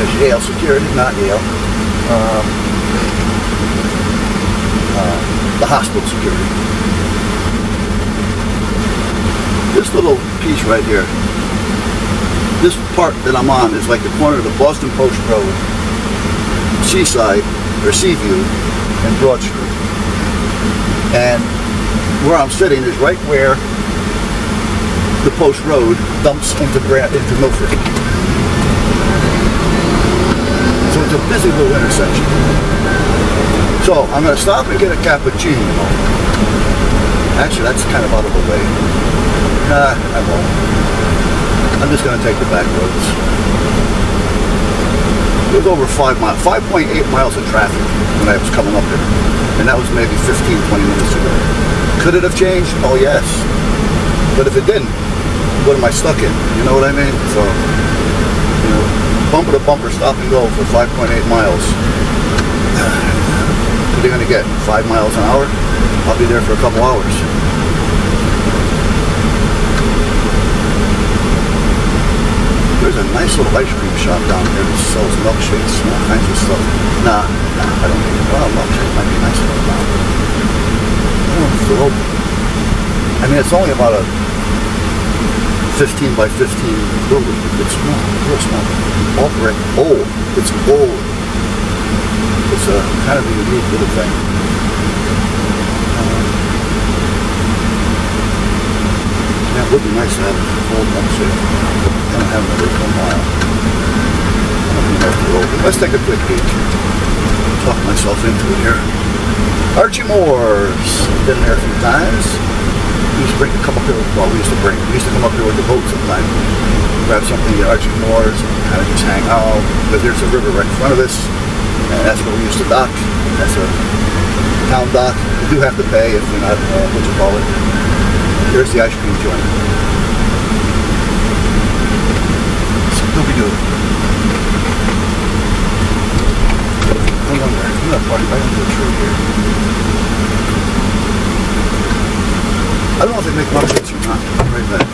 There's Yale Security, not Yale. The hospital security. This little piece right here, this part that I'm on is like the corner of the Boston Post Road, Seaside, or Seaview, and Broad Street. And where I'm sitting is right where the Post Road dumps into Milford. So it's a busy little intersection. So I'm going to stop and get a cappuccino. Actually, that's kind of out of the way. Nah, I won't. I'm just going to take the back roads. It was over 5.8 miles of traffic when I was coming up here. And that was maybe 15, 20 minutes ago. Could it have changed? Oh, yes. But if it didn't, what am I stuck in? You know what I mean? So, you know, bumper to bumper, stop and go for 5.8 miles. What are you going to get? 5 miles an hour? I'll be there for a couple hours. There's a nice little ice cream shop down here that sells milkshakes and all kinds of stuff. Nah, I don't think. Well, a milkshake might be nice enough now. I don't know if they're open. I mean, it's only about a 15 by 15 building. It's small, real small. All brick. Old. It's old. It's a kind of a unique little thing. Yeah, it would be nice to have a full milkshake. I don't have another 1 mile. I don't even know if they're open. Let's take a quick peek. Talk myself into it here. Archie Moore's. Been there a few times. We used to come up here. Well, we used to come up here with the boat sometimes. Grab something at Archie Moore's and kind of just hang out. But there's a river right in front of us. And that's where we used to dock. That's a town dock. You do have to pay if you're not, what you call it. Here's the ice cream joint. So doobie-doo. Hang on there. I'm going to park right into the tree here. I don't know if they make milkshakes or not. Right back.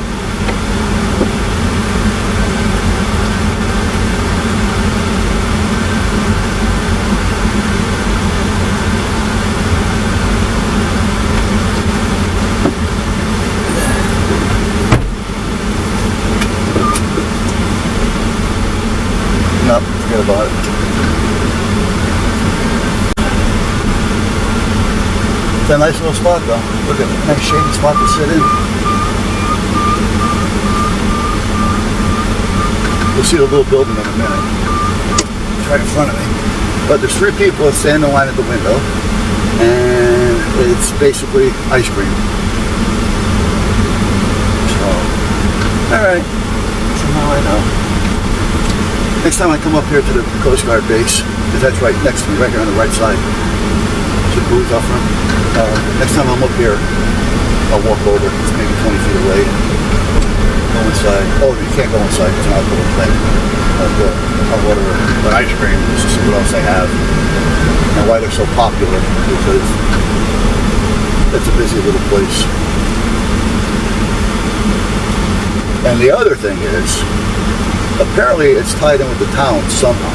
No, forget about it. It's a nice little spot though. Look at it, nice shady spot to sit in. You'll see the little building in a minute. It's right in front of me. But there's 3 people that stand in line at the window, and it's basically ice cream. So, alright. So now I know. Next time I come up here to the Coast Guard base, because that's right next to me, right here on the right side. There's a booth up front. Next time I'm up here, I'll walk over. It's maybe 20 feet away. Go inside. Oh, you can't go inside. It's an outdoor thing. I'll order an ice cream just to see what else they have. And why they're so popular, because it's a busy little place. And the other thing is, apparently it's tied in with the town somehow,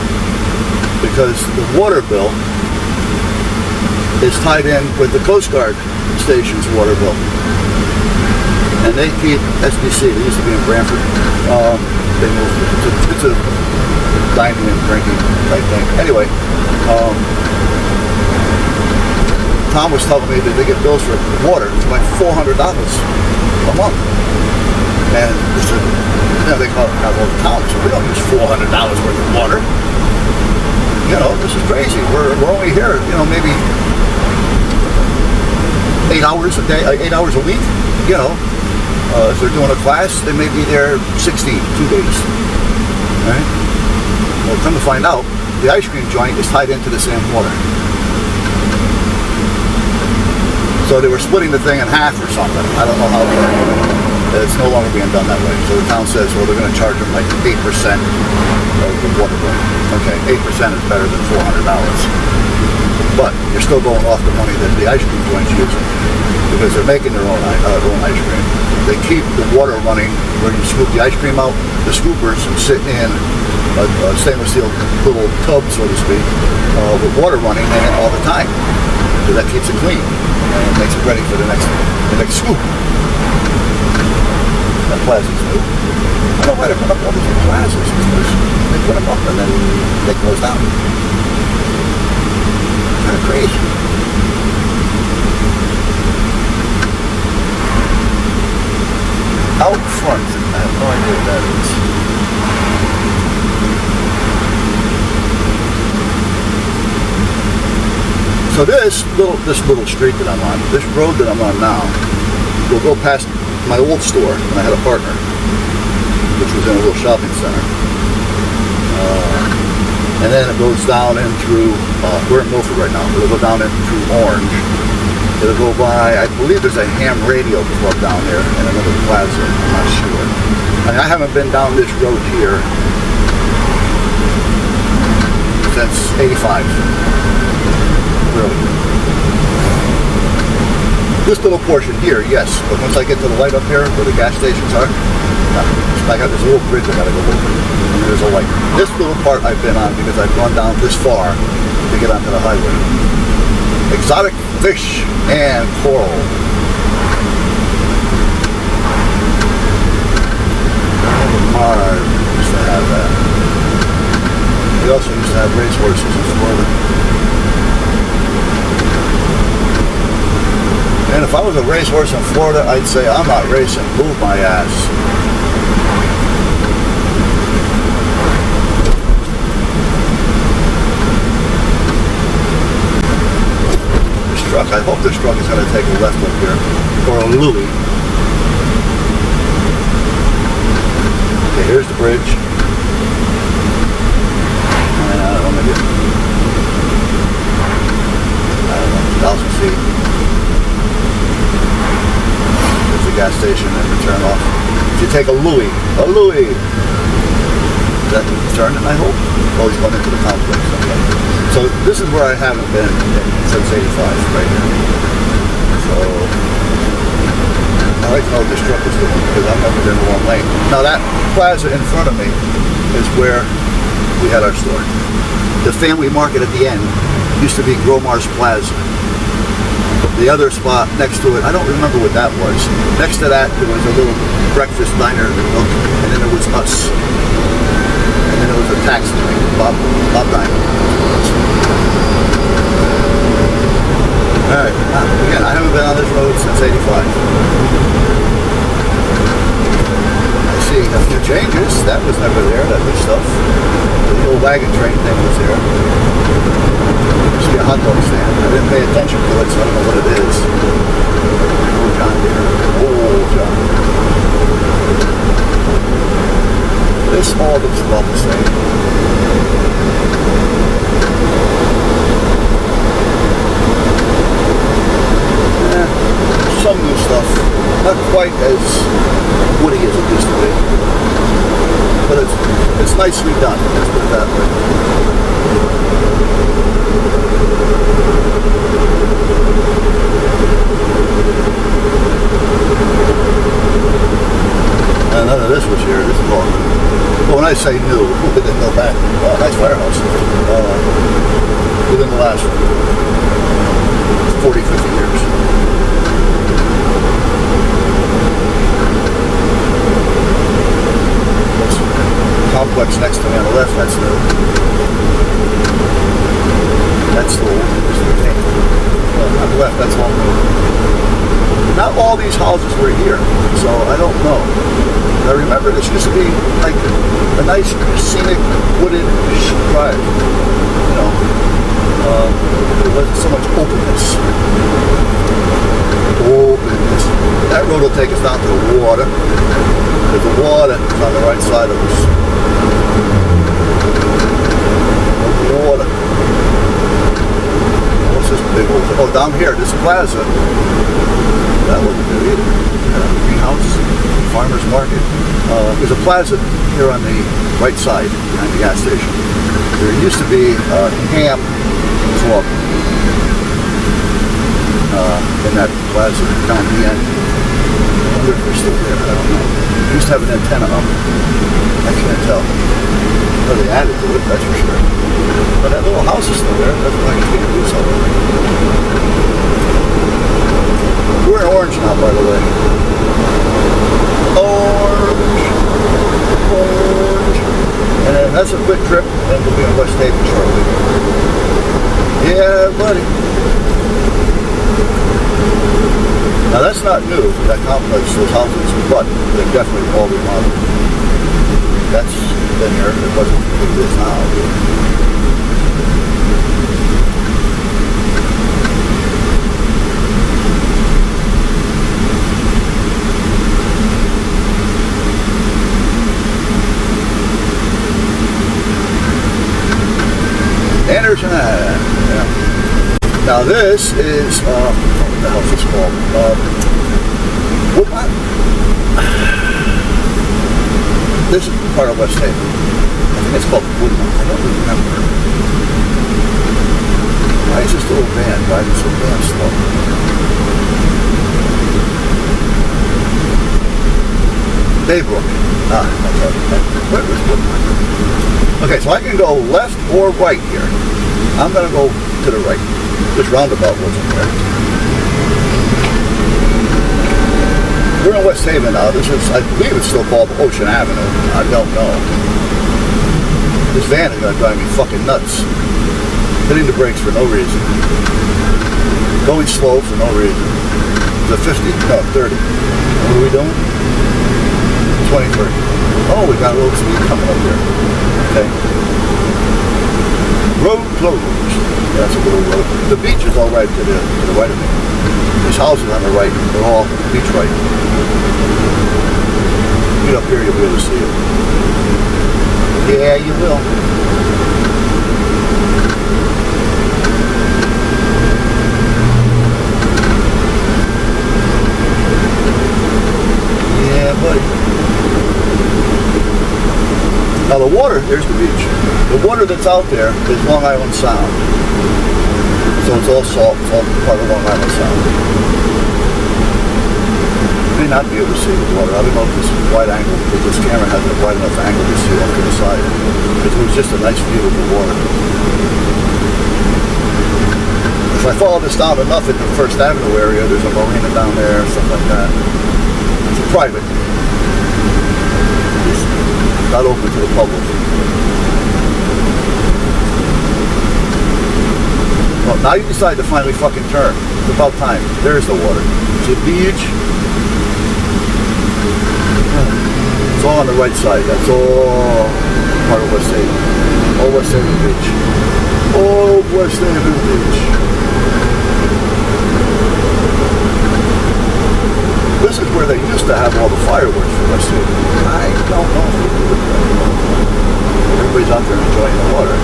because the water bill is tied in with the Coast Guard station's water bill. And they keep SBC, they used to be in Brantford. They moved it. It's a dining and drinking type thing. Anyway, Tom was telling me that they get bills for water for like $400 a month. And they said, you know, they call it all the town. So we don't use $400 worth of water. You know, this is crazy. We're only here, you know, maybe 8 hours a day, 8 hours a week. You know, if they're doing a class, they may be there 2 days. Right? Well, come to find out, the ice cream joint is tied into the same water. So they were splitting the thing in half or something. I don't know how they're doing it. It's no longer being done that way. So the town says, well, they're going to charge them like 8% of the water bill. Okay, 8% is better than $400. But you're still going off the money that the ice cream joint's using, because they're making their own ice cream. They keep the water running where you scoop the ice cream out. The scoopers sit in a stainless steel little tub, so to speak, with water running in it all the time. So that keeps it clean and it makes it ready for the next scoop. That plaza's new. I don't know why they put up all these plazas, because they put them up and then they close down. Kind of crazy. Out front, I have no idea what that is. So this little street that I'm on, this road that I'm on now, will go past my old store when I had a partner, which was in a little shopping center. And then it goes down in through, we're in Milford right now, it'll go down in through Orange. It'll go by, I believe there's a ham radio club down there and another plaza, I'm not sure. I haven't been down this road here since 85, really. This little portion here, yes, but once I get to the light up here where the gas stations are, I got this little bridge I gotta go over, and there's a light. This little part I've been on because I've gone down this far to get onto the highway. Exotic fish and coral. Mars used to have that. We also used to have racehorses in Florida. And if I was a racehorse in Florida, I'd say, I'm not racing, move my ass. I hope this truck is going to take a left up here, or a Louis. Okay, here's the bridge. And I don't know, maybe, 1,000 feet. There's the gas station and the turn off. If you take a Louis, that turn it, I hope. Oh, he's going into the complex. Okay. So this is where I haven't been since 85, right here. So I like to know what this truck is doing because I've never been in one lane. Now that plaza in front of me is where we had our store. The Family Market at the end used to be Gromar's Plaza. The other spot next to it, I don't remember what that was. Next to that, there was a little breakfast diner, and then there was us. And then there was a taxi, Bob Diner. Alright, again, I haven't been on this road since 85. I see a few changes. That was never there, that new stuff. The old wagon train thing was there. I see a hot dog stand. I didn't pay attention to it, so I don't know what it is. Oh, John Deere. Oh, John. This all looks about the same. Some new stuff, not quite as woody as it used to be, but it's nicely done, let's put it that way. And none of this was here, this is all new. Well, when I say new, we didn't go back. Nice firehouse. Within the last 40, 50 years. Complex next to me on the left, that's new. That's the old. On the left, that's all new. Not all these houses were here, so I don't know. I remember this used to be like a nice scenic wooded drive. You know, there wasn't so much openness. That road will take us down to the water. There's the water is on the right side of us. The water. What's this big old? Oh, down here, this plaza. That wasn't there either. Greenhouse, farmer's market. There's a plaza here on the right side behind the gas station. There used to be a ham club in that plaza down the end. wonder if they're still there. I don't know. They used to have an antenna up. I can't tell. Well, they added to it, that's for sure. But that little house is still there. That's like it's being used over. We're in Orange now, by the way. Orange. And then that's a quick trip, and we'll be in West Haven shortly. Yeah, buddy. Now that's not new, that complex, those houses, but they're definitely all remodeled. That's been here, it wasn't what it is now. Yeah. Now this is what the hell is this called? Woodmont. This is part of West Haven. I think it's called Woodmont. I don't remember. Why is this little van driving so damn slow? Baybrook. Okay. Where was Woodmont? Okay, so I can go left or right here. I'm going to go to the right. This roundabout wasn't there. We're in West Haven now. This is, I believe it's still called Ocean Avenue. I don't know. This van is going to drive me fucking nuts. Hitting the brakes for no reason. Going slow for no reason. The 50? No, 30. What are we doing? 23. Oh, we got a little speed coming up here. Okay. Road closed. Yeah, that's a little road. The beach is all right to the right of me. These houses on the right, they're all beach right. Get up here, you'll be able to see it. Yeah, you will. Yeah, buddy. Now the water, there's the beach. The water that's out there is Long Island Sound. So it's all salt, it's all part of Long Island Sound. You may not be able to see the water. I don't know if this is wide angle, because this camera has a wide enough angle to see off to the side. It was just a nice view of the water. If I follow this down enough in the First Avenue area, there's a marina down there, stuff like that. It's private. Not open to the public. Well, now you decide to finally fucking turn. It's about time. There's the water. It's a beach. It's all on the right side. That's all part of West Haven. All West Haven Beach. All West Haven Beach. This is where they used to have all the fireworks for West Haven. I don't know if they do it anymore. Everybody's out there enjoying the water.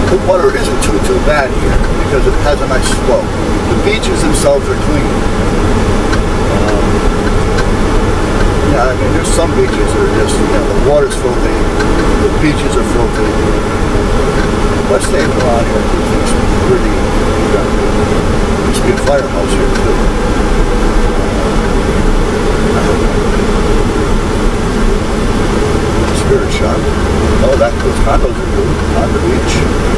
The water isn't too bad here because it has a nice flow. The beaches themselves are clean. Yeah, I mean, there's some beaches that are just, the water's filthy, the beaches are filthy. West Haven around here is pretty good. There used to be a firehouse here too. Spirit shop. Oh, those condos are good on the beach.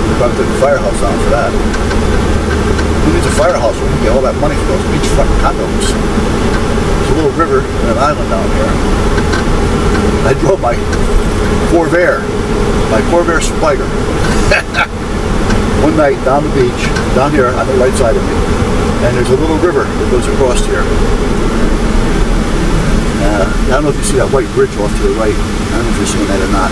We're going to take the firehouse down for that. Who needs a firehouse when we get all that money for those beach front condos? There's a little river and an island down here. I drove my Corvair Spider. One night down the beach, down here on the right side of me, and there's a little river that goes across here. I don't know if you see that white bridge off to the right. I don't know if you're seeing that or not,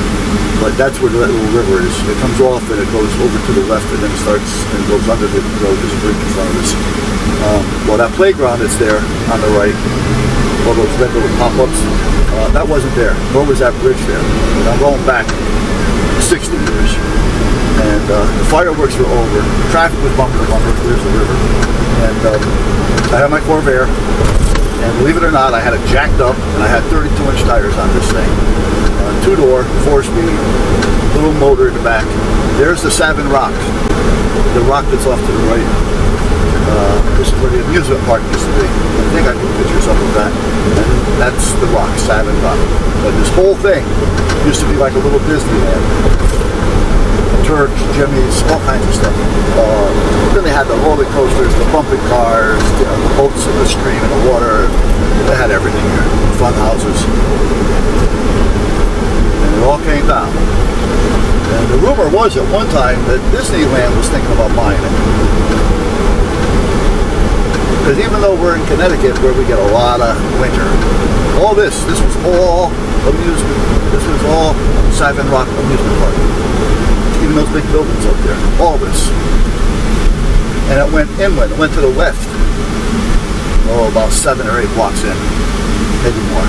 but that's where that little river is. It comes off and it goes over to the left and then starts and goes under the road. There's a bridge in front of us. Well, that playground that's there on the right, all those red little pop-ups, that wasn't there, nor was that bridge there. And I'm going back 60 years. And the fireworks were over. Traffic was bumper to bumper. There's the river. And I had my Corvair. And believe it or not, I had it jacked up, and I had 32-inch tires on this thing. Two-door, 4-speed, little motor in the back. There's the Savin Rock. The rock that's off to the right. This is where the amusement park used to be. I think I took pictures of that. And that's the Rock, Savin Rock. But this whole thing used to be like a little Disneyland. Turks, Jimmy's, all kinds of stuff. Then they had the roller coasters, the bumping cars, the boats in the stream and the water. They had everything here. Fun houses. And it all came down. And the rumor was at one time that Disneyland was thinking about buying it. Because even though we're in Connecticut where we get a lot of winter, all this was all amusement. This was all Savin Rock Amusement Park. Even those big buildings up there, all this. And it went inland, it went to the left. Oh, about 7 or 8 blocks in, maybe more.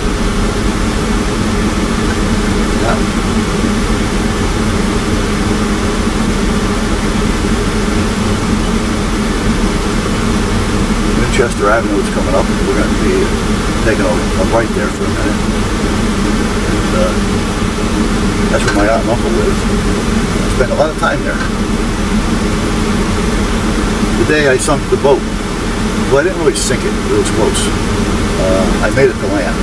Yeah. Chester Avenue is coming up. We're going to be taking a right there for a minute. And, that's where my aunt and uncle live. I spent a lot of time there. The day I sunk the boat, well, I didn't really sink it. It was close. I made it to land,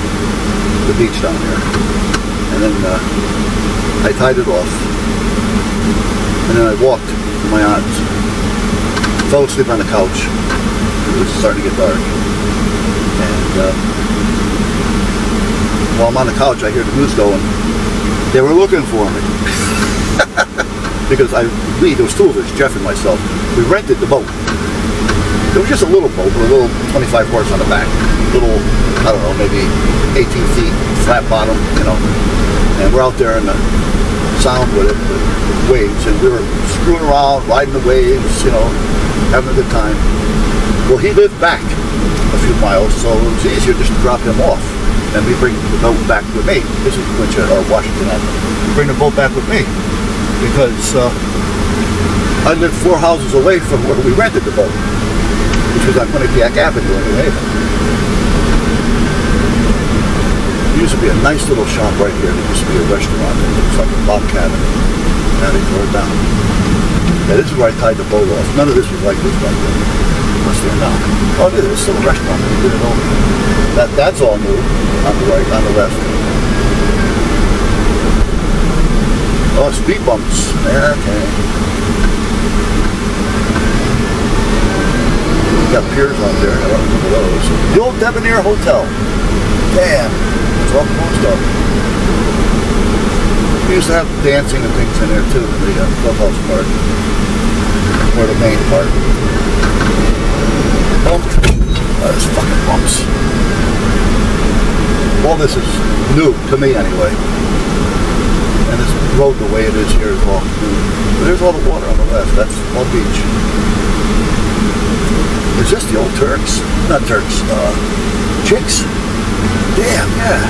the beach down there. And then I tied it off. And then I walked to my aunt's. Fell asleep on the couch. It was starting to get dark. And while I'm on the couch, I hear the news going. They were looking for me. Because there was 2 of us, Jeff and myself. We rented the boat. It was just a little boat with a little 25 horse on the back. Little, I don't know, maybe 18 feet, flat bottom, you know. And we're out there in the sound with it, with waves. And we were screwing around, riding the waves, you know, having a good time. Well, he lived back a few miles, so it was easier just to drop him off. And we bring the boat back with me. This is Washington Avenue. Bring the boat back with me. Because I lived 4 houses away from where we rented the boat, which was on Quinnipiac Avenue in New Haven. There used to be a nice little shop right here. There used to be a restaurant. It was like a log cabin. Now they tore it down. Yeah, this is where I tied the boat off. None of this was like this back then. What's there now? Oh, there's still a restaurant. We did it over. That's all new. On the right, on the left. Oh, speed bumps. Yeah, okay. Got piers out there. I don't remember those. The old Debonair Hotel. Damn. It's all closed up. We used to have dancing and things in there too, in the clubhouse part. Or the main part. There's fucking bumps. All this is new to me anyway. And this road the way it is here is all new. But there's all the water on the left. That's all beach. Is this the old Turks? Not Turks. Chicks? Damn, yeah.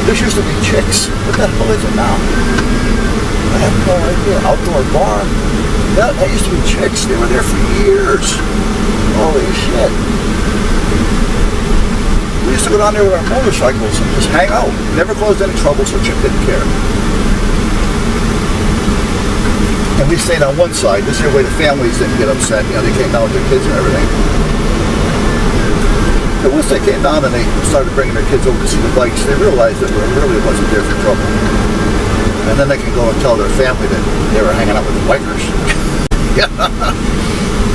This used to be Chicks. What the hell is it now? I have no idea. Outdoor bar. That used to be Chicks. They were there for years. Holy shit. We used to go down there with our motorcycles and just hang out. Never caused any trouble, so Chick didn't care. And we stayed on one side. This here way the families didn't get upset. You know, they came down with their kids and everything. And once they came down and they started bringing their kids over to see the bikes, they realized that we really wasn't there for trouble. And then they can go and tell their family that they were hanging out with the bikers. Yeah.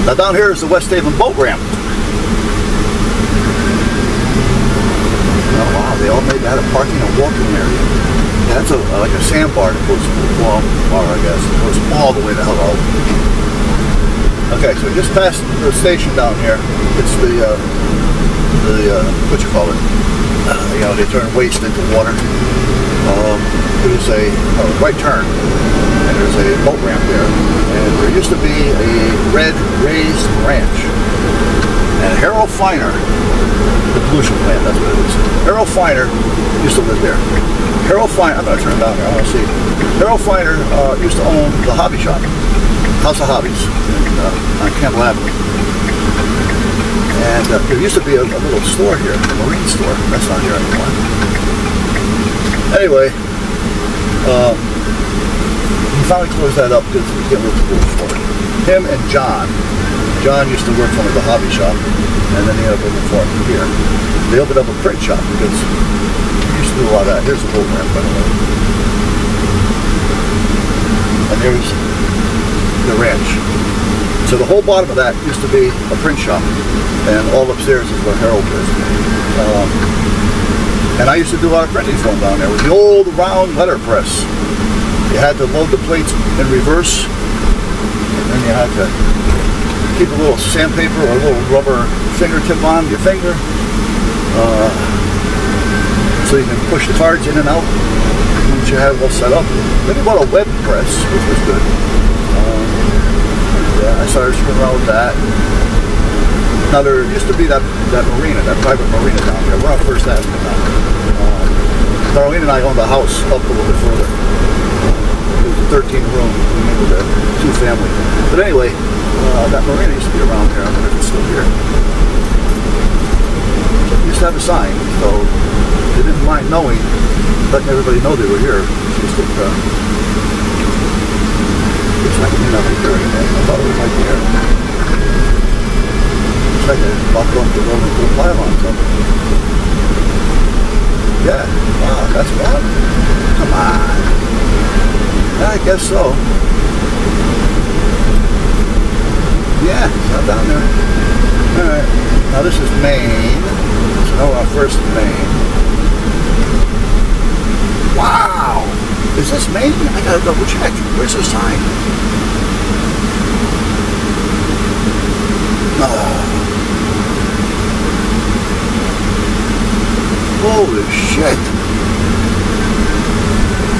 Now down here is the West Haven boat ramp. Oh wow, they all had a parking and walking area. Yeah, that's like a sandbar that goes bar, I guess. It goes all the way to hell out. Okay, so just past the station down here, it's the what you call it? You know, they turn waste into water. There's a right turn, and there's a boat ramp there. And there used to be a red raised ranch. And Harold Feiner, the pollution plant, that's what it is. Harold Feiner used to live there. Harold Feiner, I'm going to turn it down here, I want to see. Harold Feiner used to own the hobby shop, House of Hobbies, on Campbell Avenue. And there used to be a little store here, a marine store. That's not here anymore. Anyway, he finally closed that up because he was getting a little too old for it. Him and John John used to work for the hobby shop, and then he ended up working for him here. They opened up a print shop because he used to do a lot of that. Here's the boat ramp, by the way. And there's the ranch. So the whole bottom of that used to be a print shop, and all upstairs is where Harold is. And I used to do a lot of printing for him down there with the old round letterpress. You had to load the plates in reverse, and then you had to keep a little sandpaper or a little rubber fingertip on your finger, so you can push the cards in and out once you have it all set up. Then we bought a web press, which was good. Yeah, I started screwing around with that. Now there used to be that marina, that private marina down there. We're on First Avenue now. Darlene and I owned a house up a little bit further. It was a 13-room. We made it a 2-family. But anyway, that marina used to be around here. I wonder if it's still here. It used to have a sign, so they didn't mind letting everybody know they were here. It's just that, it's like you're not here anymore. I thought it might be here. It's like they walked off the road and put a pylon on something. Yeah, wow, that's wrong. Come on. Yeah, I guess so. Yeah, it's not down there. Alright, now this is Maine. So our first Maine. Wow! Is this Maine? I gotta double check. Where's the sign? Holy shit!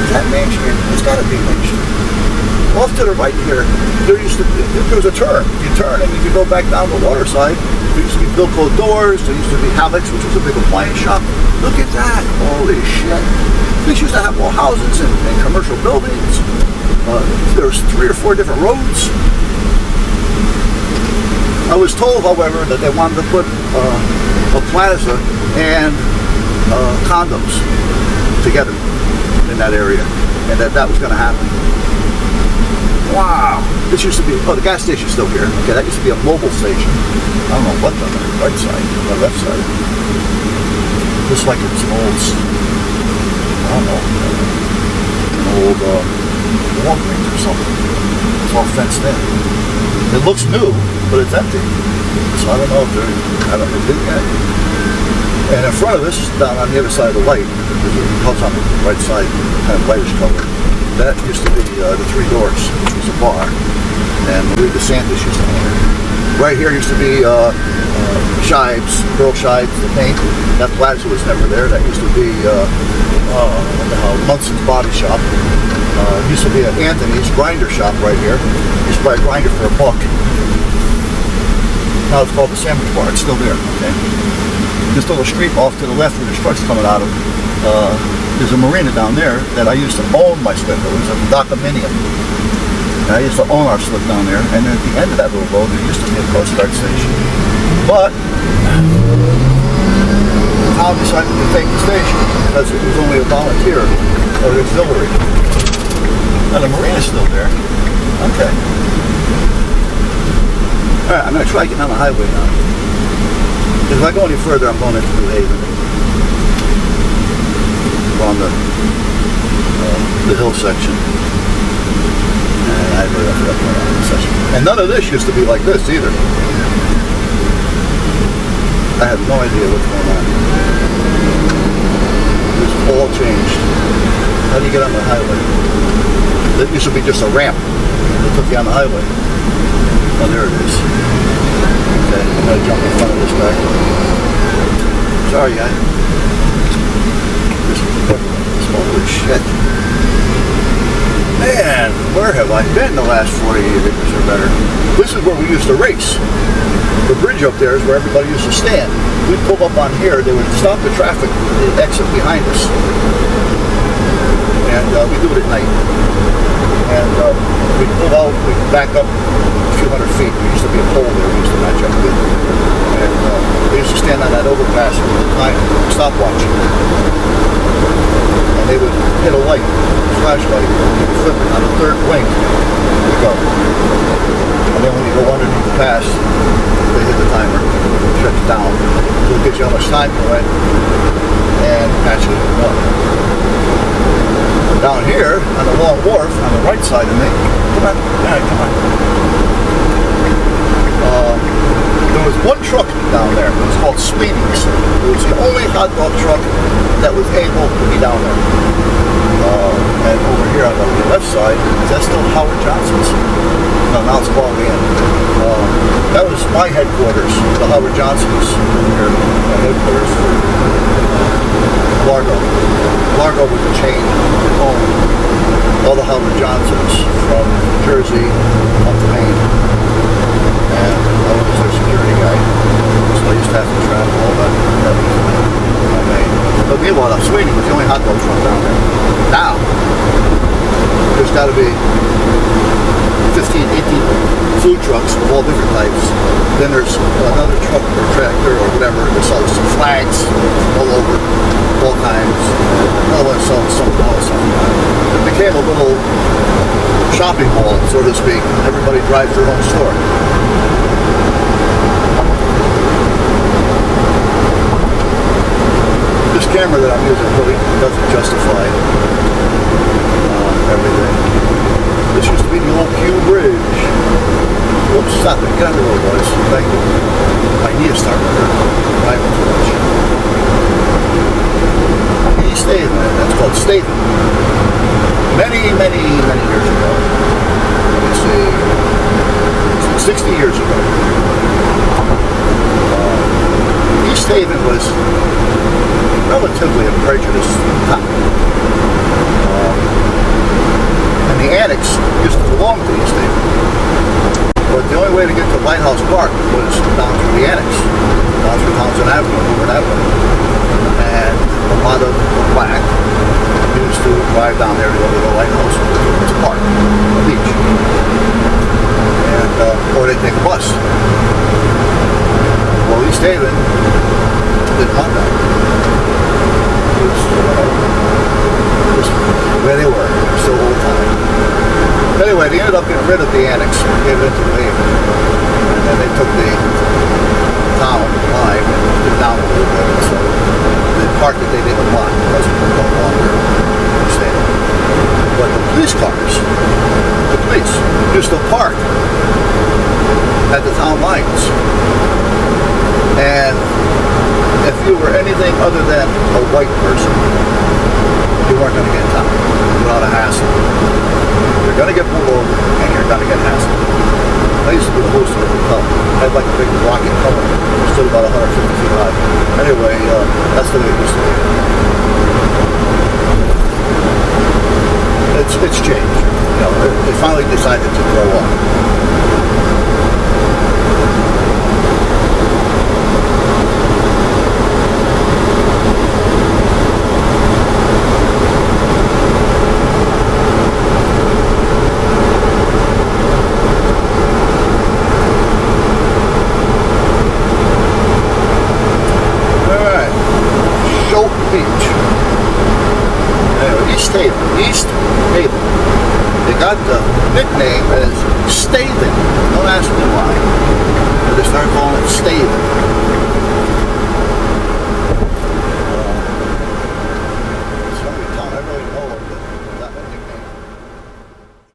Is that Main Street? It's gotta be Main Street. Off to the right here, there was a turn. You turn and you could go back down the water side. There used to be Bilko Doors. There used to be Halleck's, which was a big appliance shop. Look at that! Holy shit! This used to have more houses and commercial buildings. There was 3 or 4 different roads. I was told, however, that they wanted to put a plaza and condos together in that area, and that was going to happen. Wow! This used to be, the gas station's still here. Okay, that used to be a mobile station. I don't know what's on the right side, the left side. Looks like it's old, I don't know, an old Walgreens or something. It's all fenced in. It looks new, but it's empty. So I don't know if they did yet. And in front of this, down on the other side of the light, there's a house on the right side, kind of lightish color. That used to be the 3 Doors, which was a bar. And Marie DeSantis used to own it. Right here used to be Shives, Earl Shives, the paint. That plaza was never there. That used to be what the hell, Munson's Body Shop. Used to be an Anthony's grinder shop right here. Used to buy a grinder for $1. Now it's called the Sandwich Bar. It's still there. Okay. This little street off to the left where the truck's coming out of, there's a marina down there that I used to own my slip. It was a condominium. And I used to own our slip down there. And then at the end of that little road, there used to be a Coast Guard station. But the town decided to take the station because it was only a volunteer or auxiliary. Now the marina's still there. Okay. Alright, I'm going to try getting on the highway now. If I go any further, I'm going into New Haven. On the hill section. And I really have to go on this section. And none of this used to be like this either. I have no idea what's going on. It's all changed. How do you get on the highway? That used to be just a ramp that took you on the highway. Oh, there it is. Okay, I'm going to jump in front of this guy. Sorry, guy. Holy shit. Man, where have I been the last 40 years or better? This is where we used to race. The bridge up there is where everybody used to stand. We'd pull up on here, they would stop the traffic, they'd exit behind us. And we do it at night. And we'd pull out, we'd back up a few hundred feet. There used to be a pole there we used to match up with. And they used to stand on that overpass with a time stopwatch. And they would hit a light, flashlight, flip it on the third blink, we go. And then when you go underneath the pass, much time to it and actually won. Down here on the Long Wharf, on the right side of me, come on, yeah, come on. There was one truck down there. It was called Sweeties. It was the only hot dog truck that was able to be down there. And over here on the left side, is that still Howard Johnson's? No, now it's Paul Inn. That was my headquarters, the Howard Johnson's here, my headquarters for Largo. Largo was a chain that owned all the Howard Johnsons from Jersey up to Maine. And I was their security guy. So I used to have to travel all that on Maine. But meanwhile, Sweeney was the only hot dog truck down there. Now, there's got to be 15, 18 food trucks of all different types. Then there's another truck or tractor or whatever that sells some flags all over, all kinds. Another one sells something else. It became a little shopping mall, so to speak. Everybody drives their own store. This camera that I'm using really doesn't justify everything. This used to be the old Q Bridge. Whoops, stop it. Get on the road, boys. Thank you. My knee is starting to hurt. Driving too much. East Haven. That's called Staven. Many years ago. Let me see. 60 years ago. East Haven was relatively a prejudiced town. And the annex used to belong to East Haven. But the only way to get to Lighthouse Park was down through the annex, down through Townsend Avenue, over that way. And a lot of black used to drive down there to go to the Lighthouse Park, the beach. And, or they'd take a bus. Well, East Haven didn't want that. Just where they were, still old time. Anyway, they ended up getting rid of the annex, gave it into the Haven, and then they took the town line and moved it down a little bit. So the part that they didn't want was no longer staying. But the police cars, the police used to park at the town lines, and if you were anything other than a white person, you weren't going to get in town without a hassle. You're going to get pulled over, and you're going to get hassled. I used to be the host of the hotel. I had like a big rocket cover. It stood about 150 feet high. Anyway, that's the way it used to be. It's changed. You know, they finally decided to grow up. East Haven. They got the nickname as Staven. Don't ask me why. But they started calling it Staven.